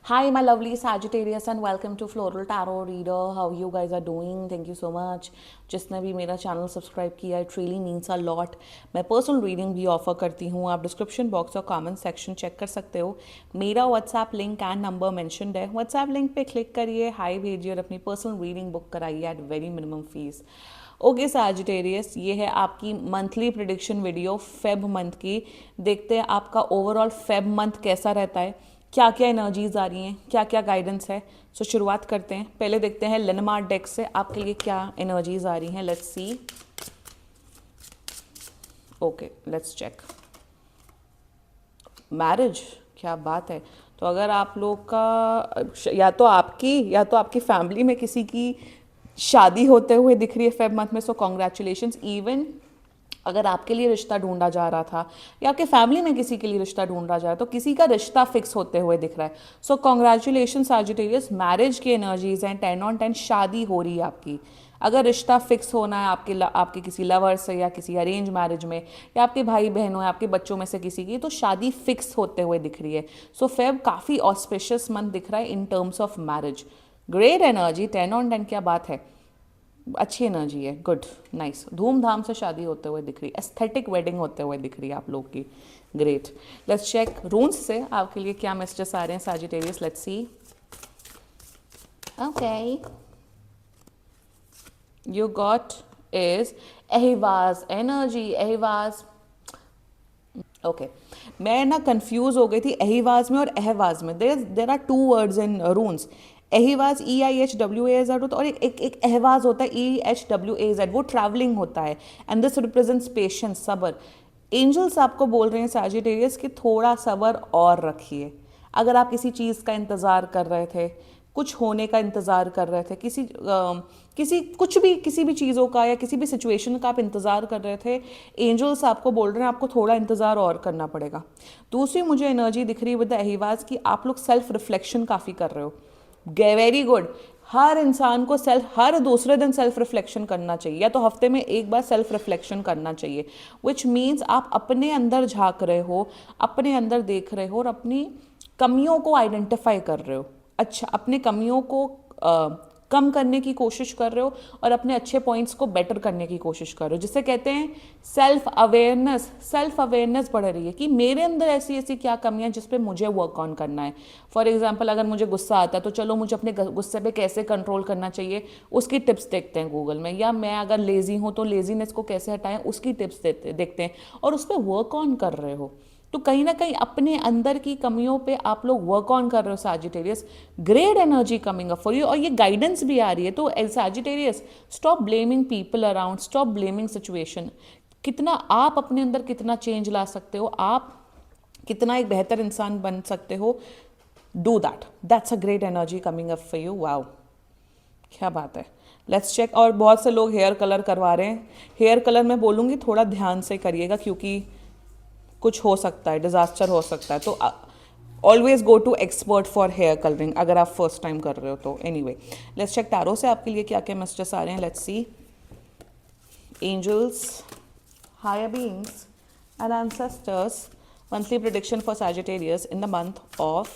Hi, my lovely Sagittarius, and welcome to Floral Tarot Reader. How you guys are doing? Thank you so much. जिसने भी मेरा channel subscribe किया, it really means a lot. मैं personal reading भी offer करती हूँ. आप description box और कमेंट सेक्शन चेक कर सकते हो. मेरा WhatsApp link and number mentioned है. व्हाट्सएप लिंक पे क्लिक करिए, हाई भेजिए और अपनी पर्सनल रीडिंग बुक कराइए at very minimum fees. Okay Sagittarius, ये है आपकी monthly prediction video Feb month की. देखते हैं आपका ओवरऑल फेब मंथ कैसा रहता है, क्या क्या एनर्जीज आ रही हैं, क्या क्या गाइडेंस है. सो शुरुआत करते हैं. पहले देखते हैं लेनमार्क डेक से आपके लिए क्या एनर्जीज आ रही हैं. Let's see. Okay, let's check. Marriage, क्या बात है. तो अगर आप लोग का या तो आपकी फैमिली में किसी की शादी होते हुए दिख रही है फेब मंथ में, सो कॉन्ग्रेचुलेशंस. इवन अगर आपके लिए रिश्ता ढूंढा जा रहा था या आपके फैमिली में किसी के लिए रिश्ता ढूंढा जा रहा है, तो किसी का रिश्ता फिक्स होते हुए दिख रहा है. So congratulation Sagittarius. मैरिज की एनर्जीज हैं. 10 on 10 शादी हो रही है आपकी. अगर रिश्ता फिक्स होना है आपके किसी लवर से या किसी अरेंज मैरिज में, या आपके भाई बहनों या आपके बच्चों में से किसी की, तो शादी फिक्स होते हुए दिख रही है. सो फेब काफ़ी ऑस्पिशियस मंथ दिख रहा है in terms of marriage. Great energy. 10 on 10, क्या बात है. अच्छी एनर्जी है. Good, nice. धूमधाम से शादी होते हुए दिख रही है. एस्थेटिक वेडिंग होते हुए दिख रही है आप लोग की. ग्रेट. लेट्स चेक रून्स से आपके लिए क्या मैसेजेस आ रहे हैं Sagittarius. Let's see. Okay, you got is Ahivaz energy. Ahivaz. Okay मैं ना कंफ्यूज हो गई थी अहिवाज में और अहवाज में. There are two words in runes. Ehwaz EIHWAZ और एक अहवाज होता है EHWAZ. वो ट्रैवलिंग होता है एंड दिस रिप्रेजेंट्स पेशेंस, सबर. एंजल्स आपको बोल रहे हैं सैजिटेरियस कि थोड़ा सबर और रखिए. अगर आप किसी चीज़ का इंतज़ार कर रहे थे, कुछ होने का इंतज़ार कर रहे थे, किसी भी चीज़ों का या किसी भी सिचुएशन का आप इंतज़ार कर रहे थे, एंजल्स आपको बोल रहे हैं आपको थोड़ा इंतज़ार और करना पड़ेगा. दूसरी मुझे एनर्जी दिख रही है विद द अहिवाज की आप लोग सेल्फ रिफ्लेक्शन काफ़ी कर रहे हो. Very good. हर इंसान को हर दूसरे दिन सेल्फ रिफ्लेक्शन करना चाहिए, या तो हफ्ते में एक बार सेल्फ रिफ्लेक्शन करना चाहिए. विच मीन्स आप अपने अंदर झांक रहे हो, अपने अंदर देख रहे हो और अपनी कमियों को आइडेंटिफाई कर रहे हो. अच्छा, अपने कमियों को कम करने की कोशिश कर रहे हो और अपने अच्छे पॉइंट्स को बेटर करने की कोशिश कर रहे हो, जिसे कहते हैं सेल्फ अवेयरनेस. सेल्फ अवेयरनेस बढ़ रही है कि मेरे अंदर ऐसी ऐसी क्या कमियां जिस पे मुझे वर्क ऑन करना है. फॉर एग्जांपल, अगर मुझे गुस्सा आता है तो चलो मुझे अपने गुस्से पे कैसे कंट्रोल करना चाहिए उसकी टिप्स देखते हैं गूगल में. या मैं अगर लेजी हूँ तो लेजीनेस को कैसे हटाएं उसकी टिप्स देखते हैं और उस पर वर्क ऑन कर रहे हो. तो कहीं ना कहीं अपने अंदर की कमियों पे आप लोग वर्क ऑन कर रहे हो Sagittarius. Great energy coming up for you. और ये गाइडेंस भी आ रही है. तो Sagittarius, stop blaming people around, stop blaming situation. कितना आप अपने अंदर कितना चेंज ला सकते हो, आप कितना एक बेहतर इंसान बन सकते हो, do that. That's a great energy coming up for you. Wow, क्या बात है. Let's check. और बहुत से लोग हेयर कलर करवा रहे हैं. हेयर कलर मैं बोलूँगी थोड़ा ध्यान से करिएगा, क्योंकि कुछ हो सकता है, डिजास्टर हो सकता है. तो always go to expert for hair colouring अगर आप फर्स्ट टाइम कर रहे हो तो. एनीवे, लेट्स चेक टैरो से आपके लिए क्या क्या मैसेजेस आ रहे हैं. Let's see. Angels, higher beings and ancestors, monthly prediction for Sagittarius in the month of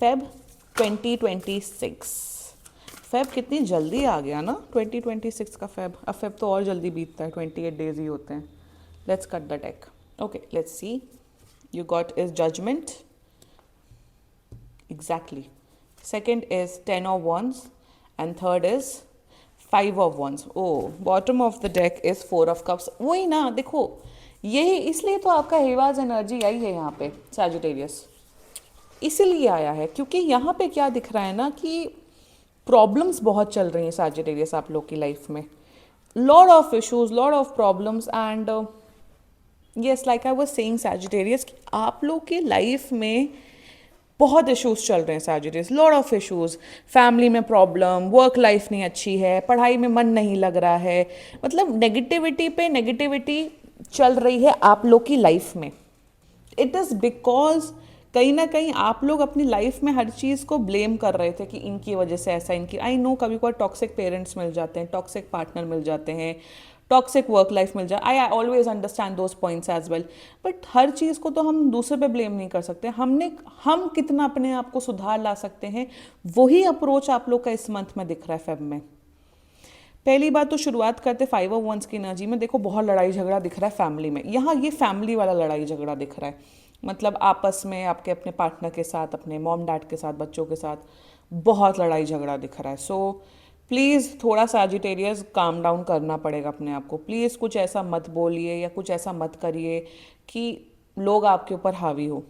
Feb 2026. Feb कितनी जल्दी आ गया ना, 2026 का फेब. अब फेब तो और जल्दी बीतता है, 28 डेज ही होते हैं. Let's cut the deck. Okay, let's see. You got is judgment. Exactly. Second is 10 of wands and third is 5 of wands. Oh, bottom of the deck is 4 of cups. वही ना, देखो यही इसलिए तो आपका हेवाज एनर्जी आई है यहाँ पे सैजिटेरियस. इसीलिए आया है क्योंकि यहाँ पे क्या दिख रहा है ना कि प्रॉब्लम्स बहुत चल रही हैं सैजिटेरियस आप लोग की लाइफ में. Lot of issues, lot of problems and yes, like I was saying Sagittarius, आप लोग की लाइफ में बहुत इश्यूज चल रहे हैं Sagittarius. Lot of issues. Family में प्रॉब्लम, वर्क लाइफ नहीं अच्छी है, पढ़ाई में मन नहीं लग रहा है. मतलब नेगेटिविटी पे नेगेटिविटी चल रही है आप लोग की लाइफ में. इट इज़ बिकॉज कहीं ना कहीं आप लोग अपनी लाइफ में हर चीज़ को ब्लेम कर रहे थे कि इनकी वजह से ऐसा, इनकी. आई नो कभी कभार टॉक्सिक पेरेंट्स मिल जाते हैं, टॉक्सिक पार्टनर मिल जाते हैं, टॉक्सिक वर्क लाइफ मिल जाए, I always understand those points as well. But हर चीज़ को तो हम दूसरे पे ब्लेम नहीं कर सकते। हम कितना अपने आप को सुधार ला सकते हैं, वही अप्रोच आप लोग का इस मंथ में दिख रहा है फेब में। पहली बात तो शुरुआत करते 5 ऑफ वंस की एनर्जी में। देखो बहुत लड़ाई झगड़ा दिख रहा है फैमिली में, यहाँ ये फैमिली वाला लड़ाई झगड़ा दिख रहा है, मतलब आपस में आपके अपने पार्टनर के साथ, अपने मॉम डैड के साथ, बच्चों के साथ बहुत लड़ाई झगड़ा दिख रहा है। सो प्लीज़ थोड़ा सैजिटेरियस काम डाउन करना पड़ेगा अपने आप को। प्लीज़ कुछ ऐसा मत बोलिए या कुछ ऐसा मत करिए कि लोग आपके ऊपर हावी हो।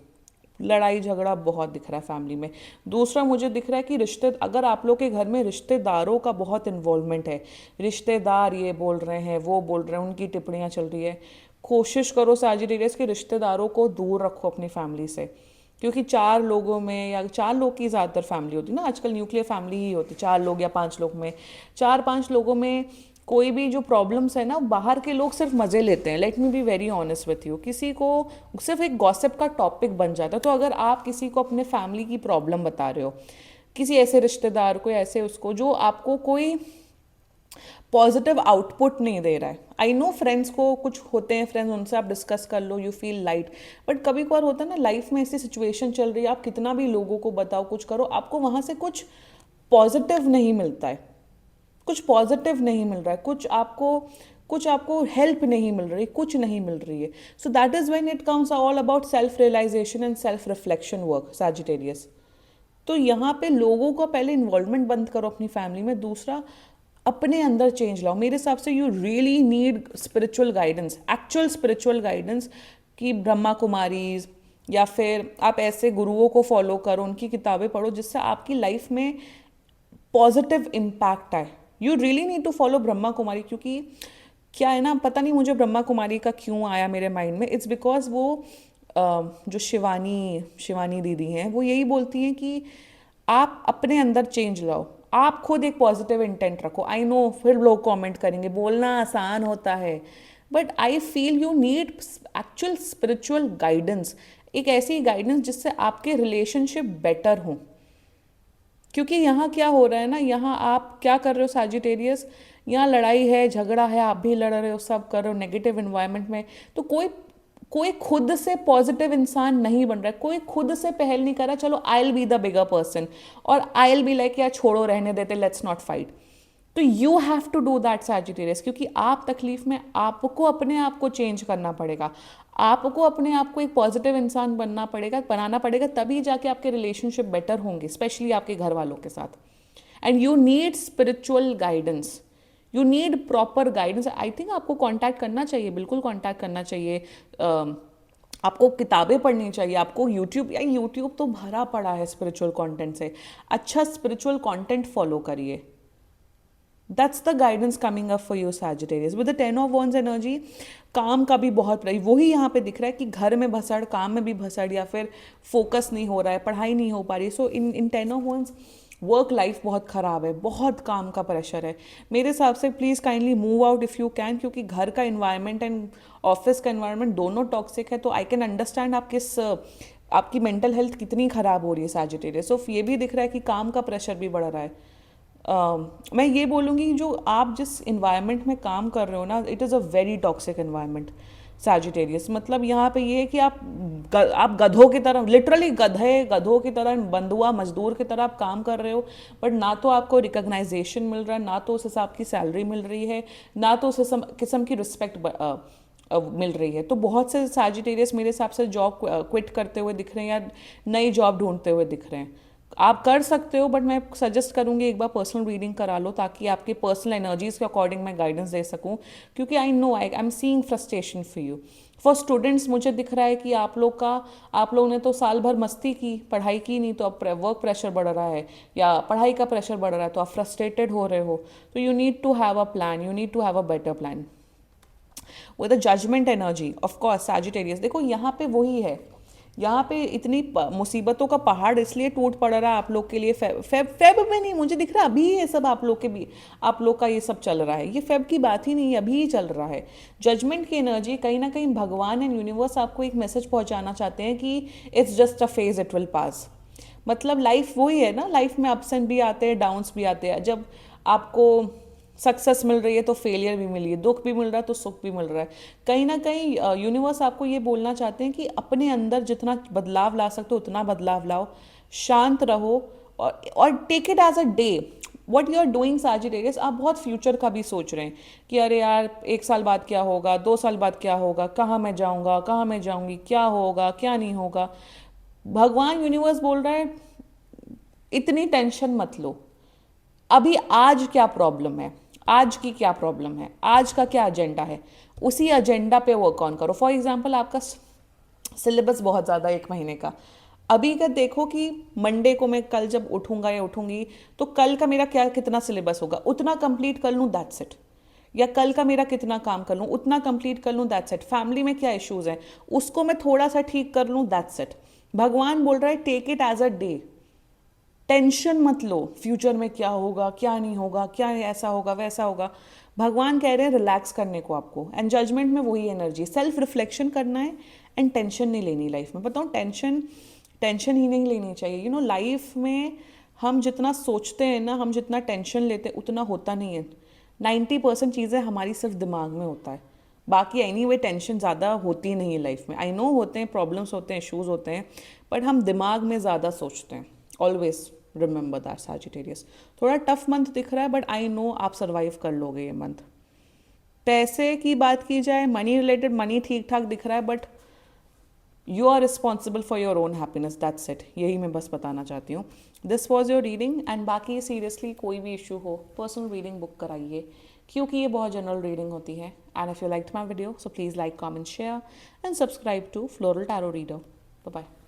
लड़ाई झगड़ा बहुत दिख रहा है फैमिली में। दूसरा मुझे दिख रहा है कि अगर आप लोग के घर में रिश्तेदारों का बहुत इन्वॉल्वमेंट है, रिश्तेदार ये बोल रहे हैं, वो बोल रहे हैं, उनकी टिप्पणियाँ चल रही है, कोशिश करो सैजिटेरियस के रिश्तेदारों को दूर रखो अपनी फैमिली से। क्योंकि 4 लोगों में, या 4 लोग की ज़्यादातर फैमिली होती है ना आजकल, न्यूक्लियर फैमिली ही होती, 4 लोग या 5 लोग में, 4-5 लोगों में कोई भी जो प्रॉब्लम्स है ना, बाहर के लोग सिर्फ मज़े लेते हैं। Let me be very honest with you, किसी को सिर्फ एक गॉसिप का टॉपिक बन जाता है। तो अगर आप किसी को अपने फैमिली की प्रॉब्लम बता रहे हो, किसी ऐसे रिश्तेदार को, ऐसे उसको जो आपको कोई पॉजिटिव आउटपुट नहीं दे रहा है। आई नो फ्रेंड्स को कुछ होते हैं, फ्रेंड्स उनसे आप डिस्कस कर लो, यू फील लाइट, बट कभी कभार होता है ना लाइफ में ऐसी सिचुएशन चल रही है, आप कितना भी लोगों को बताओ, कुछ करो, आपको वहाँ से कुछ पॉजिटिव नहीं मिलता है, कुछ पॉजिटिव नहीं मिल रहा है, कुछ आपको हेल्प नहीं मिल रही, कुछ नहीं मिल रही है। So that is when it comes all about self realisation and self reflection work Sagittarius. तो यहाँ पे लोगों का पहले इन्वॉल्वमेंट बंद करो अपनी फैमिली में। दूसरा, अपने अंदर चेंज लाओ। मेरे हिसाब से you really need spiritual guidance, actual spiritual guidance, कि ब्रह्मा कुमारीज या फिर आप ऐसे गुरुओं को फॉलो करो, उनकी किताबें पढ़ो, जिससे आपकी लाइफ में पॉजिटिव इम्पैक्ट आए। You really need to follow Brahma Kumari. क्योंकि क्या है ना, पता नहीं मुझे ब्रह्मा कुमारी का क्यों आया मेरे माइंड में, इट्स बिकॉज वो जो शिवानी दीदी हैं, वो यही बोलती हैं कि आप अपने अंदर चेंज लाओ, आप खुद एक पॉजिटिव इंटेंट रखो। आई नो फिर लोग कमेंट करेंगे, बोलना आसान होता है, but I feel you need actual spiritual guidance, एक ऐसी गाइडेंस जिससे आपके रिलेशनशिप बेटर हों। क्योंकि यहाँ क्या हो रहा है ना, यहाँ आप क्या कर रहे हो सैजिटेरियस, यहाँ लड़ाई है, झगड़ा है, आप भी लड़ रहे हो, सब कर रहे हो नेगेटिव इन्वायरमेंट में। तो कोई खुद से पॉजिटिव इंसान नहीं बन रहा है, कोई खुद से पहल नहीं कर रहा, चलो I will be the bigger person, और आई विल बी लाइक यार छोड़ो रहने देते, लेट्स नॉट फाइट। तो you have to do that Sagittarius, क्योंकि आप तकलीफ में, आपको अपने आप को चेंज करना पड़ेगा, आपको अपने आप को एक पॉजिटिव इंसान बनाना पड़ेगा, तभी जाके आपके रिलेशनशिप बेटर होंगे, स्पेशली आपके घर वालों के साथ। And you need spiritual guidance, you need proper guidance. I think आपको कांटेक्ट करना चाहिए, बिल्कुल कांटेक्ट करना चाहिए। आपको किताबें पढ़नी चाहिए, आपको यूट्यूब तो भरा पड़ा है स्पिरिचुअल कंटेंट से। अच्छा स्पिरिचुअल कंटेंट फॉलो करिए। That's the guidance coming up for you Sagittarius. With the 10 of wands energy, काम का भी बहुत रही, वही यहाँ पे दिख रहा है कि घर में भसड़, काम में भी भसड़, या फिर फोकस नहीं हो रहा है, पढ़ाई नहीं हो पा रही। सो इन 10 ऑफ वॉन्ड्स वर्क लाइफ बहुत ख़राब है, बहुत काम का प्रेशर है। मेरे हिसाब से please kindly move out if you can, क्योंकि घर का इन्वायरमेंट एंड ऑफिस का इन्वायरमेंट दोनों टॉक्सिक है। तो आई कैन अंडरस्टैंड आपकी मेंटल हेल्थ कितनी ख़राब हो रही है सैजिटेरियस। सो ये भी दिख रहा है कि काम का प्रेशर भी बढ़ रहा है। मैं ये बोलूँगी जो आप जिस इन्वायरमेंट में काम कर रहे हो ना, it is a very toxic environment Sagittarius. मतलब यहाँ पे ये है कि आप गधों की तरह, लिटरली गधों की तरह, बंधुआ मजदूर की तरह आप काम कर रहे हो, बट ना तो आपको रिकग्नाइजेशन मिल रहा है, ना तो उस हिसाब की सैलरी मिल रही है, ना तो उस किस्म की रिस्पेक्ट मिल रही है। तो बहुत से सैजिटेरियस मेरे हिसाब से जॉब क्विट करते हुए दिख रहे हैं, या नई जॉब ढूंढते हुए दिख रहे हैं। आप कर सकते हो, बट मैं सजेस्ट करूँगी एक बार पर्सनल रीडिंग करा लो, ताकि आपके पर्सनल एनर्जीज के अकॉर्डिंग मैं गाइडेंस दे सकूँ। क्योंकि I know I am seeing frustration for you. For students मुझे दिख रहा है कि आप लोगों ने तो साल भर मस्ती की, पढ़ाई की नहीं, तो अब वर्क प्रेशर बढ़ रहा है या पढ़ाई का प्रेशर बढ़ रहा है, तो आप फ्रस्ट्रेटेड हो रहे हो। तो you need to have a plan, you need to have a better plan. With the judgement energy, of course Sagittarius, देखो यहाँ पे वही है, यहाँ पे इतनी मुसीबतों का पहाड़ इसलिए टूट पड़ रहा है आप लोग के लिए। फेब में नहीं, मुझे दिख रहा है अभी ये सब आप लोग का ये सब चल रहा है, ये फेब की बात ही नहीं है, अभी ही चल रहा है। जजमेंट की एनर्जी, कहीं ना कहीं भगवान एंड यूनिवर्स आपको एक मैसेज पहुंचाना चाहते हैं कि it's just a phase, it will pass. मतलब लाइफ वही है ना, लाइफ में अप्स एंड भी आते हैं, डाउन्स भी आते हैं। जब आपको सक्सेस मिल रही है तो फेलियर भी मिली है, दुख भी मिल रहा है तो सुख भी मिल रहा है। कहीं ना कहीं यूनिवर्स आपको ये बोलना चाहते हैं कि अपने अंदर जितना बदलाव ला सकते हो उतना बदलाव लाओ, शांत रहो, और take it as a day. What you are doing Sagittarius, आप बहुत फ्यूचर का भी सोच रहे हैं कि अरे यार 1 साल बाद क्या होगा, 2 साल बाद क्या होगा, कहाँ मैं जाऊँगा, कहाँ मैं जाऊँगी, क्या होगा क्या नहीं होगा। भगवान यूनिवर्स बोल रहा है इतनी टेंशन मत लो, अभी आज क्या प्रॉब्लम है, आज की क्या प्रॉब्लम है, आज का क्या एजेंडा है, उसी एजेंडा पे वर्क ऑन करो। फॉर एग्जाम्पल आपका सिलेबस बहुत ज़्यादा 1 महीने का, अभी का देखो कि मंडे को मैं कल जब उठूंगा या उठूंगी तो कल का मेरा क्या कितना सिलेबस होगा, उतना कंप्लीट कर लूँ, दैट्स इट। या कल का मेरा कितना काम कर लूँ, उतना कंप्लीट कर लूँ, दैट्स इट। फैमिली में क्या इश्यूज हैं उसको मैं थोड़ा सा ठीक कर लूँ, दैट्स इट। भगवान बोल रहा है take it as a day, tension मत लो फ्यूचर में क्या होगा क्या नहीं होगा, क्या ऐसा होगा वैसा होगा। भगवान कह रहे हैं रिलैक्स करने को आपको, एंड जजमेंट में वही एनर्जी, सेल्फ रिफ्लेक्शन करना है एंड टेंशन नहीं लेनी लाइफ में। बताऊँ टेंशन टेंशन ही नहीं लेनी चाहिए। यू नो लाइफ में हम जितना सोचते हैं ना, हम जितना टेंशन लेते हैं उतना होता नहीं है। 90% चीज़ें हमारी सिर्फ दिमाग में होता है, बाकी एनी वे टेंशन ज़्यादा होती नहीं है लाइफ में। आई नो होते हैं, प्रॉब्लम्स होते हैं, इश्यूज होते हैं, बट हम दिमाग में ज़्यादा सोचते हैं। Always remember that Sagittarius. थोड़ा टफ मंथ दिख रहा है बट आई नो आप सर्वाइव कर लोगे ये मंथ। पैसे की बात की जाए, मनी रिलेटेड, मनी ठीक ठाक दिख रहा है but you are responsible for your own happiness, that's it. यही मैं बस बताना चाहती हूँ। This was your reading, and बाकी सीरियसली कोई भी इशू हो पर्सनल रीडिंग बुक कराइए, क्योंकि ये बहुत जनरल रीडिंग होती है। And if you like my video so please like, comment, share and subscribe to floral tarot reader. Bye bye.